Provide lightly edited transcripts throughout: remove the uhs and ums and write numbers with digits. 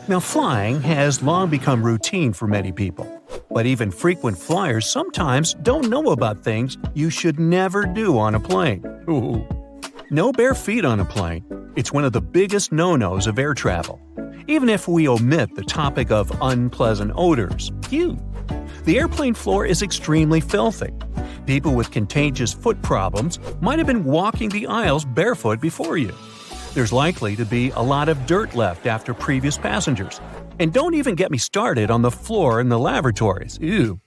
Now, flying has long become routine for many people, but even frequent flyers sometimes don't know about things you should never do on a plane. Ooh. No bare feet on a plane. It's one of the biggest no-nos of air travel. Even if we omit the topic of unpleasant odors. Phew. The airplane floor is extremely filthy. People with contagious foot problems might have been walking the aisles barefoot before you. There's likely to be a lot of dirt left after previous passengers. And don't even get me started on the floor in the lavatories. Ew.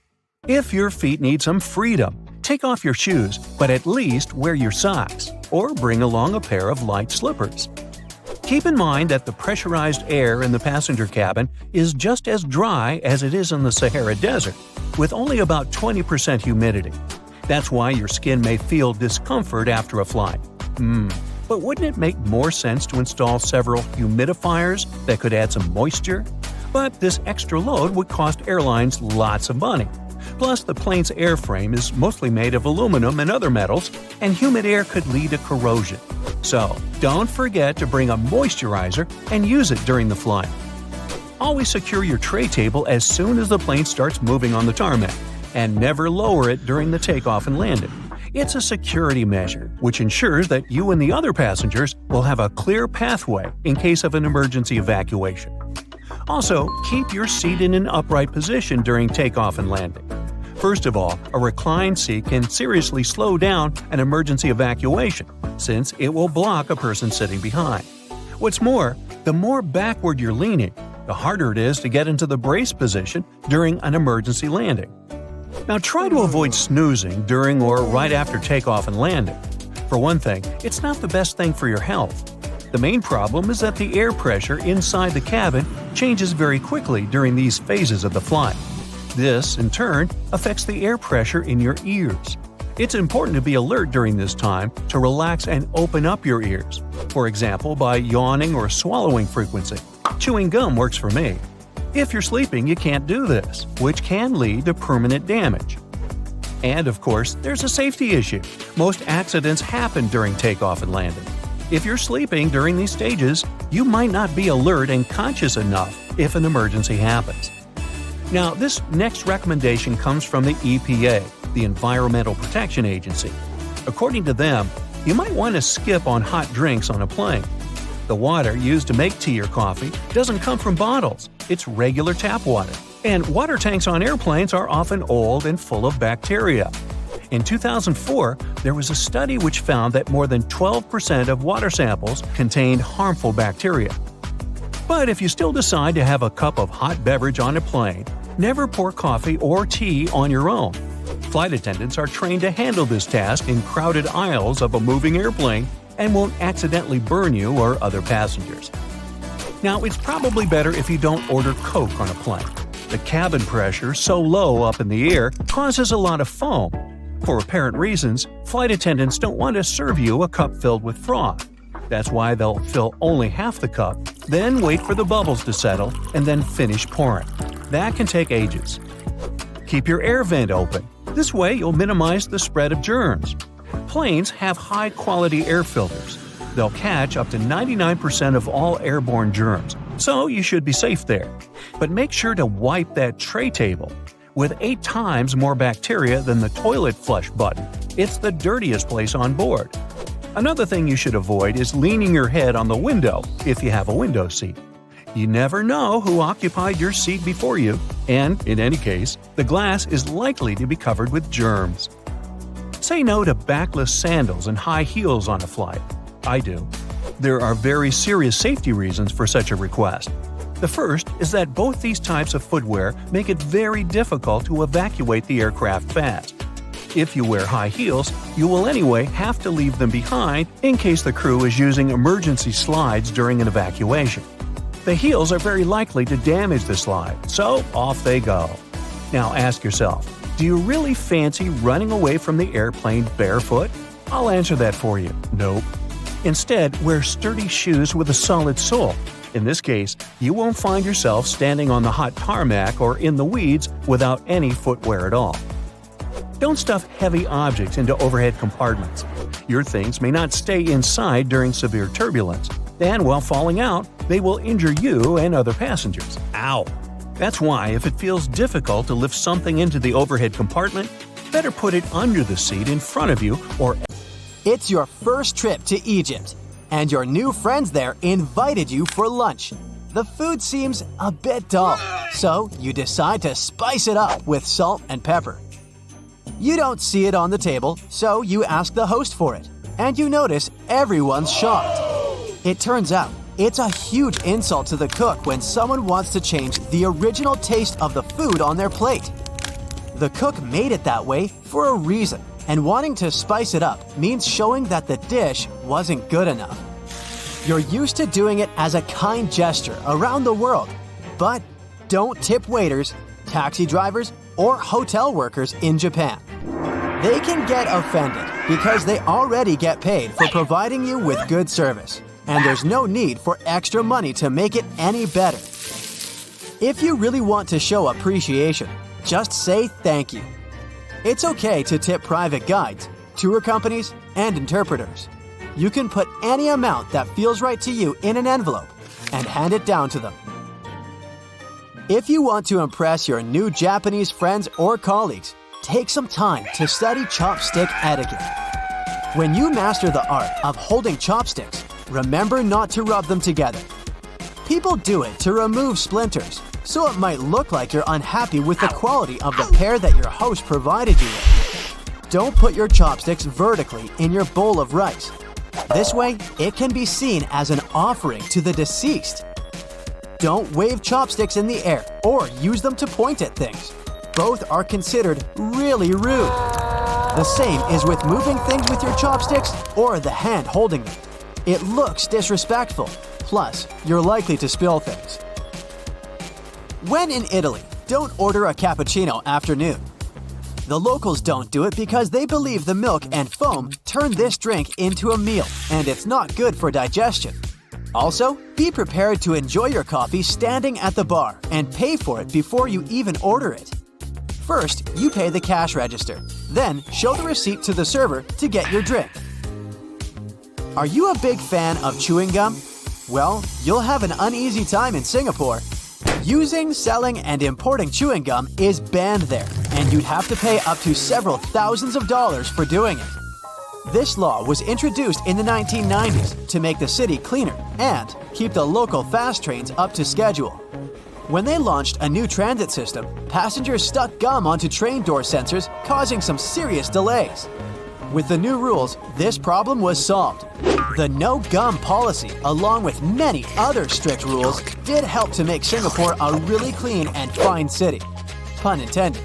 If your feet need some freedom, take off your shoes, but at least wear your socks, or bring along a pair of light slippers. Keep in mind that the pressurized air in the passenger cabin is just as dry as it is in the Sahara Desert, with only about 20% humidity. That's why your skin may feel discomfort after a flight. But wouldn't it make more sense to install several humidifiers that could add some moisture? But this extra load would cost airlines lots of money. Plus, the plane's airframe is mostly made of aluminum and other metals, and humid air could lead to corrosion. So, don't forget to bring a moisturizer and use it during the flight. Always secure your tray table as soon as the plane starts moving on the tarmac, and never lower it during the takeoff and landing. It's a security measure, which ensures that you and the other passengers will have a clear pathway in case of an emergency evacuation. Also, keep your seat in an upright position during takeoff and landing. First of all, a reclined seat can seriously slow down an emergency evacuation, since it will block a person sitting behind. What's more, the more backward you're leaning, the harder it is to get into the brace position during an emergency landing. Now try to avoid snoozing during or right after takeoff and landing. For one thing, it's not the best thing for your health. The main problem is that the air pressure inside the cabin changes very quickly during these phases of the flight. This, in turn, affects the air pressure in your ears. It's important to be alert during this time to relax and open up your ears, for example by yawning or swallowing frequency. Chewing gum works for me. If you're sleeping, you can't do this, which can lead to permanent damage. And of course, there's a safety issue. Most accidents happen during takeoff and landing. If you're sleeping during these stages, you might not be alert and conscious enough if an emergency happens. Now, this next recommendation comes from the EPA, the Environmental Protection Agency. According to them, you might want to skip on hot drinks on a plane. The water used to make tea or coffee doesn't come from bottles, it's regular tap water. And water tanks on airplanes are often old and full of bacteria. In 2004, there was a study which found that more than 12% of water samples contained harmful bacteria. But if you still decide to have a cup of hot beverage on a plane, never pour coffee or tea on your own. Flight attendants are trained to handle this task in crowded aisles of a moving airplane and won't accidentally burn you or other passengers. Now, it's probably better if you don't order Coke on a plane. The cabin pressure, so low up in the air, causes a lot of foam. For apparent reasons, flight attendants don't want to serve you a cup filled with froth. That's why they'll fill only half the cup, then wait for the bubbles to settle, and then finish pouring. That can take ages. Keep your air vent open. This way you'll minimize the spread of germs. Planes have high-quality air filters. They'll catch up to 99% of all airborne germs, so you should be safe there. But make sure to wipe that tray table. With 8 times more bacteria than the toilet flush button, it's the dirtiest place on board. Another thing you should avoid is leaning your head on the window if you have a window seat. You never know who occupied your seat before you, and, in any case, the glass is likely to be covered with germs. Say no to backless sandals and high heels on a flight. I do. There are very serious safety reasons for such a request. The first is that both these types of footwear make it very difficult to evacuate the aircraft fast. If you wear high heels, you will anyway have to leave them behind in case the crew is using emergency slides during an evacuation. The heels are very likely to damage the slide, so off they go. Now ask yourself, do you really fancy running away from the airplane barefoot? I'll answer that for you. Nope. Instead, wear sturdy shoes with a solid sole. In this case, you won't find yourself standing on the hot tarmac or in the weeds without any footwear at all. Don't stuff heavy objects into overhead compartments. Your things may not stay inside during severe turbulence. And while falling out, they will injure you and other passengers. Ow! That's why if it feels difficult to lift something into the overhead compartment, better put it under the seat in front of you or… It's your first trip to Egypt, and your new friends there invited you for lunch. The food seems a bit dull, so you decide to spice it up with salt and pepper. You don't see it on the table, so you ask the host for it, and you notice everyone's shocked. It turns out, it's a huge insult to the cook when someone wants to change the original taste of the food on their plate. The cook made it that way for a reason, and wanting to spice it up means showing that the dish wasn't good enough. You're used to doing it as a kind gesture around the world, but don't tip waiters, taxi drivers, or hotel workers in Japan. They can get offended because they already get paid for providing you with good service, and there's no need for extra money to make it any better. If you really want to show appreciation, just say thank you. It's okay to tip private guides, tour companies, and interpreters. You can put any amount that feels right to you in an envelope and hand it down to them. If you want to impress your new Japanese friends or colleagues, take some time to study chopstick etiquette. When you master the art of holding chopsticks, remember not to rub them together. People do it to remove splinters, so it might look like you're unhappy with the quality of the pair that your host provided you with. Don't put your chopsticks vertically in your bowl of rice. This way, it can be seen as an offering to the deceased. Don't wave chopsticks in the air or use them to point at things. Both are considered really rude. The same is with moving things with your chopsticks or the hand holding them. It looks disrespectful, plus you're likely to spill things. When in Italy, don't order a cappuccino after noon. The locals don't do it because they believe the milk and foam turn this drink into a meal, and it's not good for digestion. Also, be prepared to enjoy your coffee standing at the bar and pay for it before you even order it. First, you pay the cash register, then show the receipt to the server to get your drink. Are you a big fan of chewing gum? Well, you'll have an uneasy time in Singapore. Using, selling, and importing chewing gum is banned there, and you'd have to pay up to several thousands of dollars for doing it. This law was introduced in the 1990s to make the city cleaner and keep the local fast trains up to schedule. When they launched a new transit system, passengers stuck gum onto train door sensors, causing some serious delays. With the new rules, this problem was solved. The no gum policy, along with many other strict rules, did help to make Singapore a really clean and fine city. Pun intended.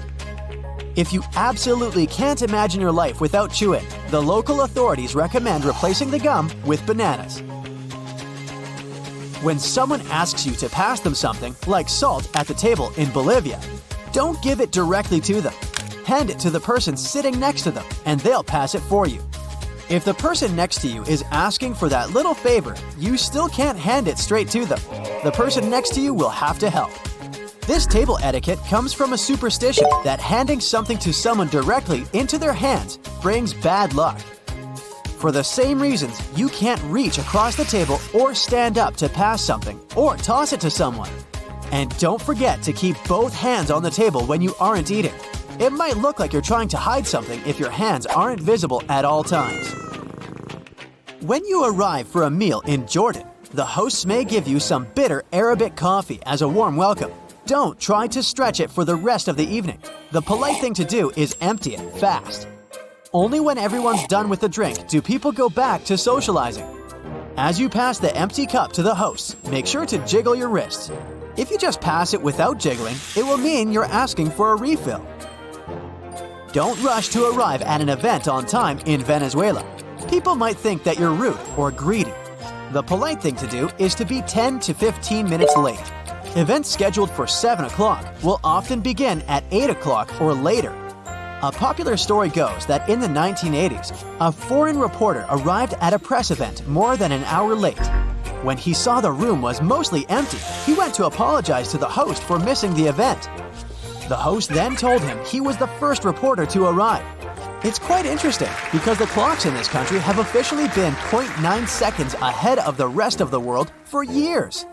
If you absolutely can't imagine your life without chewing, the local authorities recommend replacing the gum with bananas. When someone asks you to pass them something, like salt at the table in Bolivia, don't give it directly to them. Hand it to the person sitting next to them, and they'll pass it for you. If the person next to you is asking for that little favor, you still can't hand it straight to them. The person next to you will have to help. This table etiquette comes from a superstition that handing something to someone directly into their hands brings bad luck. For the same reasons, you can't reach across the table or stand up to pass something or toss it to someone. And don't forget to keep both hands on the table when you aren't eating. It might look like you're trying to hide something if your hands aren't visible at all times. When you arrive for a meal in Jordan, the hosts may give you some bitter Arabic coffee as a warm welcome. Don't try to stretch it for the rest of the evening. The polite thing to do is empty it fast. Only when everyone's done with the drink do people go back to socializing. As you pass the empty cup to the hosts, make sure to jiggle your wrists. If you just pass it without jiggling, it will mean you're asking for a refill. Don't rush to arrive at an event on time in Venezuela. People might think that you're rude or greedy. The polite thing to do is to be 10 to 15 minutes late. Events scheduled for 7 o'clock will often begin at 8 o'clock or later. A popular story goes that in the 1980s, a foreign reporter arrived at a press event more than an hour late. When he saw the room was mostly empty, he went to apologize to the host for missing the event. The host then told him he was the first reporter to arrive. It's quite interesting because the clocks in this country have officially been 0.9 seconds ahead of the rest of the world for years.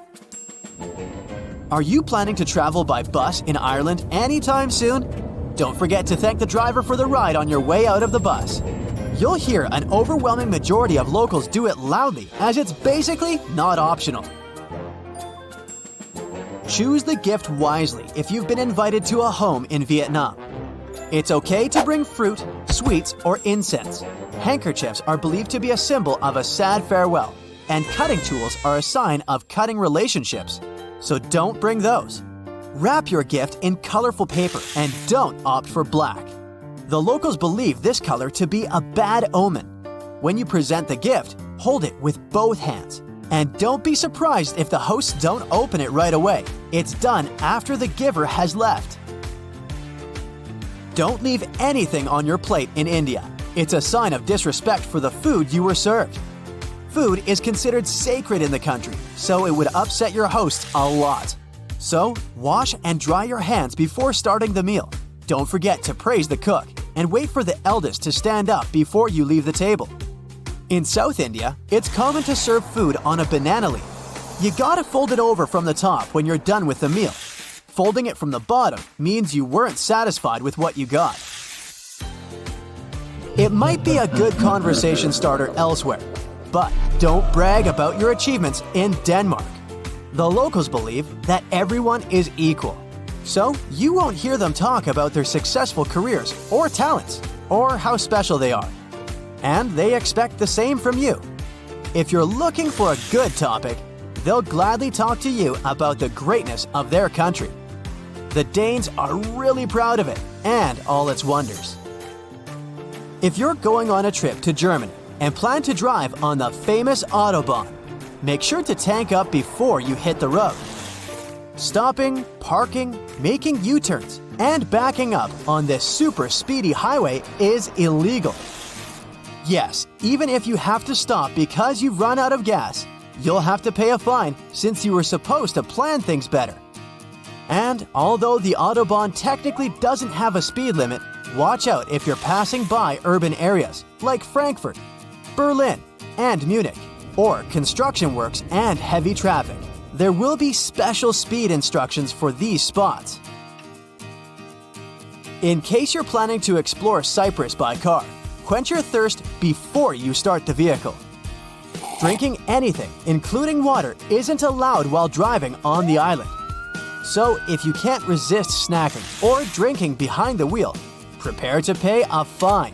Are you planning to travel by bus in Ireland anytime soon? Don't forget to thank the driver for the ride on your way out of the bus. You'll hear an overwhelming majority of locals do it loudly, as it's basically not optional. Choose the gift wisely if you've been invited to a home in Vietnam. It's okay to bring fruit, sweets, or incense. Handkerchiefs are believed to be a symbol of a sad farewell, and cutting tools are a sign of cutting relationships. So don't bring those. Wrap your gift in colorful paper and don't opt for black. The locals believe this color to be a bad omen. When you present the gift, hold it with both hands. And don't be surprised if the hosts don't open it right away. It's done after the giver has left. Don't leave anything on your plate in India. It's a sign of disrespect for the food you were served. Food is considered sacred in the country, so it would upset your hosts a lot. So, wash and dry your hands before starting the meal. Don't forget to praise the cook, and wait for the eldest to stand up before you leave the table. In South India, it's common to serve food on a banana leaf. You gotta fold it over from the top when you're done with the meal. Folding it from the bottom means you weren't satisfied with what you got. It might be a good conversation starter elsewhere, but don't brag about your achievements in Denmark. The locals believe that everyone is equal, so you won't hear them talk about their successful careers or talents or how special they are. And they expect the same from you. If you're looking for a good topic, they'll gladly talk to you about the greatness of their country. The Danes are really proud of it and all its wonders. If you're going on a trip to Germany and plan to drive on the famous Autobahn, make sure to tank up before you hit the road. Stopping, parking, making U-turns, and backing up on this super speedy highway is illegal. Yes, even if you have to stop because you've run out of gas, you'll have to pay a fine since you were supposed to plan things better. And although the Autobahn technically doesn't have a speed limit, watch out if you're passing by urban areas like Frankfurt, Berlin, and Munich, or construction works and heavy traffic. There will be special speed instructions for these spots. In case you're planning to explore Cyprus by car, quench your thirst before you start the vehicle. Drinking anything, including water, isn't allowed while driving on the island. So if you can't resist snacking or drinking behind the wheel, prepare to pay a fine.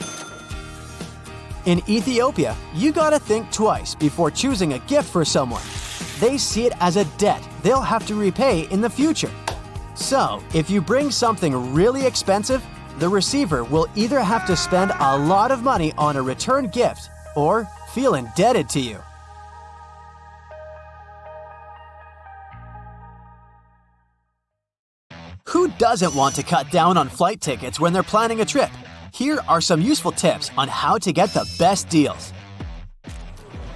In Ethiopia, you gotta think twice before choosing a gift for someone. They see it as a debt they'll have to repay in the future. So, if you bring something really expensive, the receiver will either have to spend a lot of money on a return gift or feel indebted to you. Who doesn't want to cut down on flight tickets when they're planning a trip? Here are some useful tips on how to get the best deals.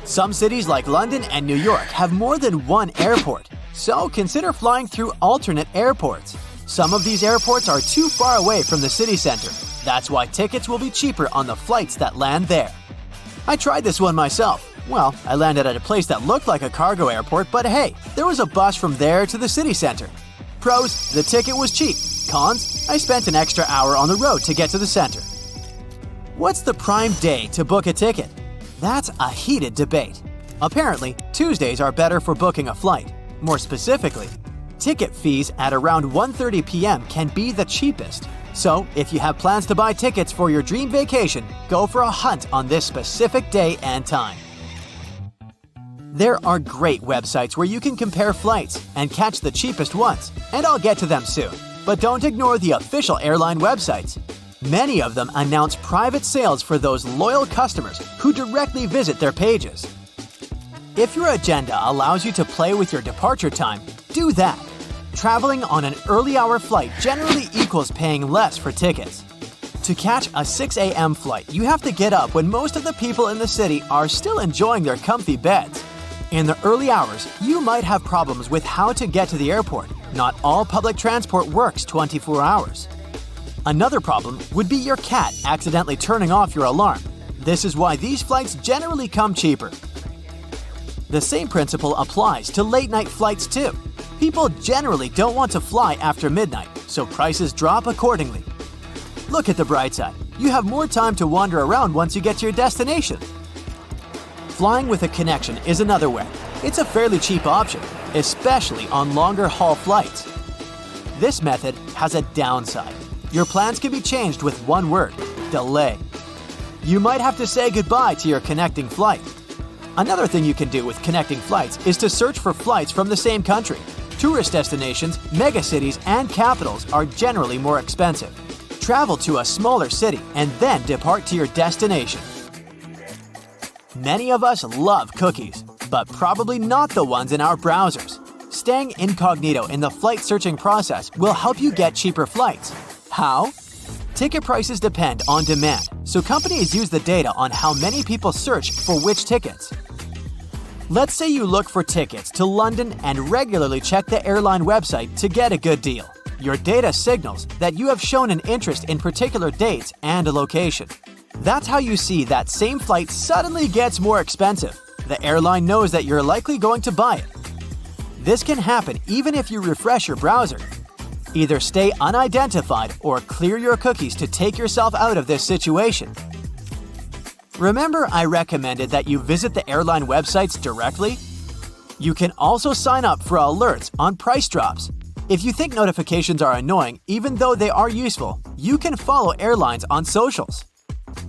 Some cities like London and New York have more than one airport, so consider flying through alternate airports. Some of these airports are too far away from the city center. That's why tickets will be cheaper on the flights that land there. I tried this one myself. Well, I landed at a place that looked like a cargo airport, but hey, there was a bus from there to the city center. Pros, the ticket was cheap. Cons, I spent an extra hour on the road to get to the center. What's the prime day to book a ticket? That's a heated debate. Apparently, Tuesdays are better for booking a flight. More specifically, ticket fees at around 1:30 p.m. can be the cheapest. So, if you have plans to buy tickets for your dream vacation, go for a hunt on this specific day and time. There are great websites where you can compare flights and catch the cheapest ones, and I'll get to them soon. But don't ignore the official airline websites. Many of them announce private sales for those loyal customers who directly visit their pages. If your agenda allows you to play with your departure time, do that. Traveling on an early hour flight generally equals paying less for tickets. To catch a 6 a.m. flight, you have to get up when most of the people in the city are still enjoying their comfy beds. In the early hours, you might have problems with how to get to the airport. Not all public transport works 24 hours. Another problem would be your cat accidentally turning off your alarm. This is why these flights generally come cheaper. The same principle applies to late-night flights too. People generally don't want to fly after midnight, so prices drop accordingly. Look at the bright side. You have more time to wander around once you get to your destination. Flying with a connection is another way. It's a fairly cheap option, especially on longer haul flights. This method has a downside. Your plans can be changed with one word: delay. You might have to say goodbye to your connecting flight. Another thing you can do with connecting flights is to search for flights from the same country. Tourist destinations, megacities, and capitals are generally more expensive. Travel to a smaller city and then depart to your destination. Many of us love cookies, but probably not the ones in our browsers. Staying incognito in the flight searching process will help you get cheaper flights. How? Ticket prices depend on demand, so companies use the data on how many people search for which tickets. Let's say you look for tickets to London and regularly check the airline website to get a good deal. Your data signals that you have shown an interest in particular dates and a location. That's how you see that same flight suddenly gets more expensive. The airline knows that you're likely going to buy it. This can happen even if you refresh your browser. Either stay unidentified or clear your cookies to take yourself out of this situation. Remember I recommended that you visit the airline websites directly? You can also sign up for alerts on price drops. If you think notifications are annoying, even though they are useful, you can follow airlines on socials.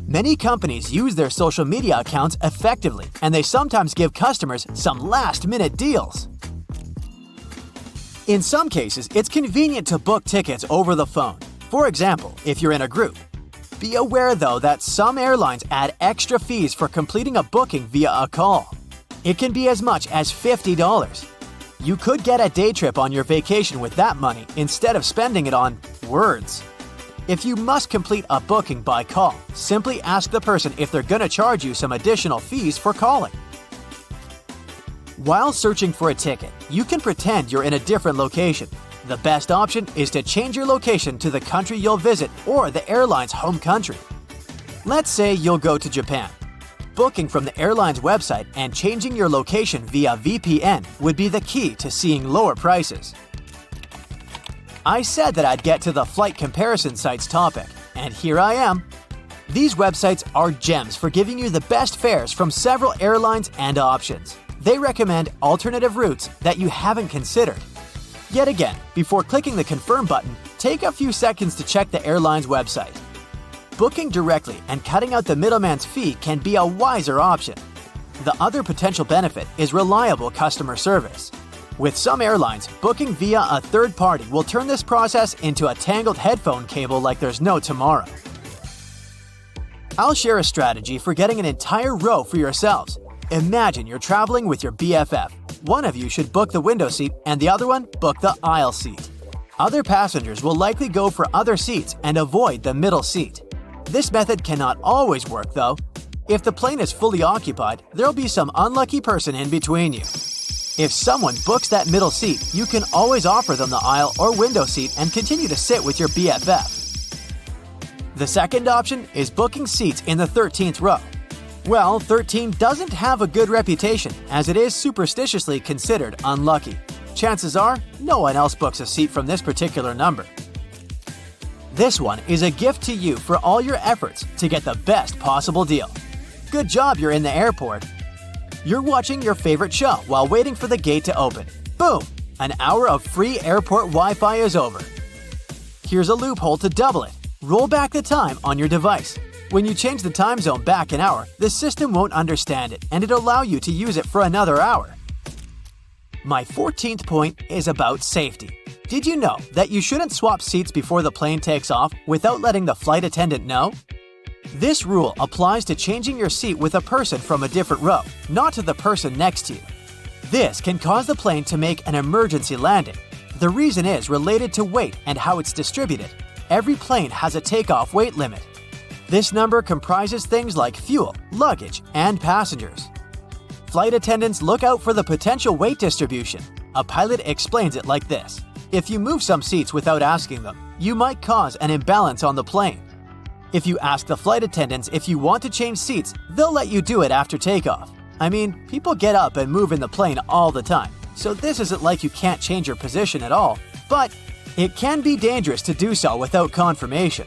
Many companies use their social media accounts effectively, and they sometimes give customers some last-minute deals. In some cases, it's convenient to book tickets over the phone. For example, if you're in a group. Be aware, though, that some airlines add extra fees for completing a booking via a call. It can be as much as $50. You could get a day trip on your vacation with that money instead of spending it on words. If you must complete a booking by call, simply ask the person if they're going to charge you some additional fees for calling. While searching for a ticket, you can pretend you're in a different location. The best option is to change your location to the country you'll visit or the airline's home country. Let's say you'll go to Japan. Booking from the airline's website and changing your location via VPN would be the key to seeing lower prices. I said that I'd get to the flight comparison sites topic, and here I am. These websites are gems for giving you the best fares from several airlines and options. They recommend alternative routes that you haven't considered. Yet again, before clicking the confirm button, take a few seconds to check the airline's website. Booking directly and cutting out the middleman's fee can be a wiser option. The other potential benefit is reliable customer service. With some airlines, booking via a third party will turn this process into a tangled headphone cable like there's no tomorrow. I'll share a strategy for getting an entire row for yourselves. Imagine you're traveling with your BFF. One of you should book the window seat and the other one book the aisle seat. Other passengers will likely go for other seats and avoid the middle seat. This method cannot always work though. If the plane is fully occupied, there'll be some unlucky person in between you. If someone books that middle seat, you can always offer them the aisle or window seat and continue to sit with your BFF. The second option is booking seats in the 13th row. Well, 13 doesn't have a good reputation as it is superstitiously considered unlucky. Chances are, no one else books a seat from this particular number. This one is a gift to you for all your efforts to get the best possible deal. Good job you're in the airport. You're watching your favorite show while waiting for the gate to open. Boom! An hour of free airport Wi-Fi is over. Here's a loophole to double it. Roll back the time on your device. When you change the time zone back an hour, the system won't understand it and it'll allow you to use it for another hour. My 14th point is about safety. Did you know that you shouldn't swap seats before the plane takes off without letting the flight attendant know? This rule applies to changing your seat with a person from a different row, not to the person next to you. This can cause the plane to make an emergency landing. The reason is related to weight and how it's distributed. Every plane has a takeoff weight limit. This number comprises things like fuel, luggage, and passengers. Flight attendants look out for the potential weight distribution. A pilot explains it like this. If you move some seats without asking them, you might cause an imbalance on the plane. If you ask the flight attendants if you want to change seats, they'll let you do it after takeoff. I mean, people get up and move in the plane all the time, so this isn't like you can't change your position at all, but it can be dangerous to do so without confirmation.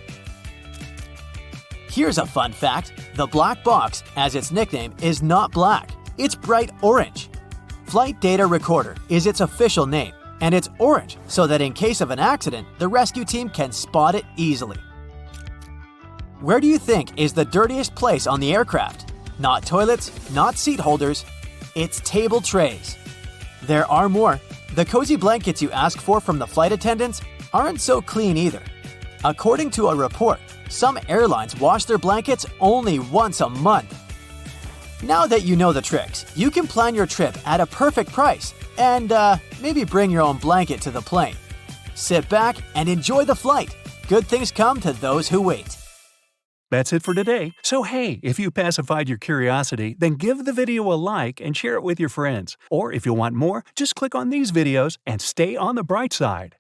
Here's a fun fact: the black box, as its nickname, is not black, it's bright orange. Flight Data Recorder is its official name, and it's orange so that in case of an accident, the rescue team can spot it easily. Where do you think is the dirtiest place on the aircraft? Not toilets, not seat holders, it's table trays. There are more. The cozy blankets you ask for from the flight attendants aren't so clean either. According to a report, some airlines wash their blankets only once a month. Now that you know the tricks, you can plan your trip at a perfect price and maybe bring your own blanket to the plane. Sit back and enjoy the flight. Good things come to those who wait. That's it for today. So hey, if you pacified your curiosity, then give the video a like and share it with your friends. Or if you want more, just click on these videos and stay on the bright side.